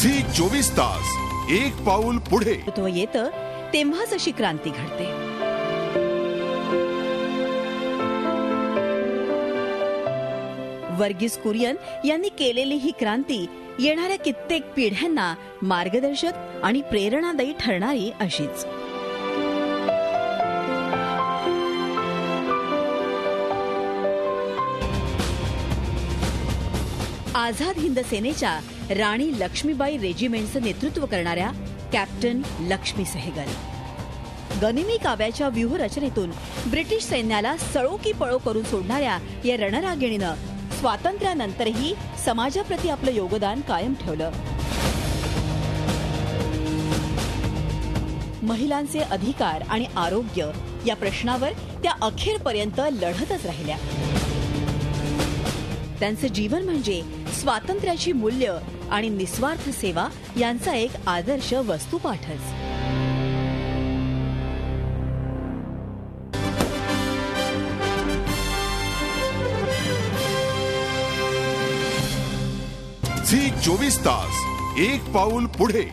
Zee 24 तास एक पाऊल पुढे. तो येतं तेव्हाच अशी क्रांती घडते. वर्गीस कुरियन यांनी केलेली ही क्रांती येणाऱ्या कित्येक पिढ्यांना मार्गदर्शक आणि प्रेरणादायी ठरणारी अशीच. आझाद हिंद सेनेच्या राणी लक्ष्मीबाई रेजिमेंटचं नेतृत्व करणाऱ्या कॅप्टन लक्ष्मी सेहगल. गनिमी काव्याच्या व्यूहरचनेतून ब्रिटिश सैन्याला सळो की पळो करून सोडणाऱ्या या रणरागिणीनं स्वातंत्र्यानंतरही समाजाप्रती आपलं योगदान कायम ठेवलं. महिलांचे अधिकार आणि आरोग्य या प्रश्नावर त्या अखेरपर्यंत लढतच राहिल्या. त्यांचं जीवन म्हणजे स्वातंत्र्याची मूल्य आणि निस्वार्थ सेवा यांचा एक आदर्श वस्तुपाठच. झी 24 तास एक पाऊल पुढे.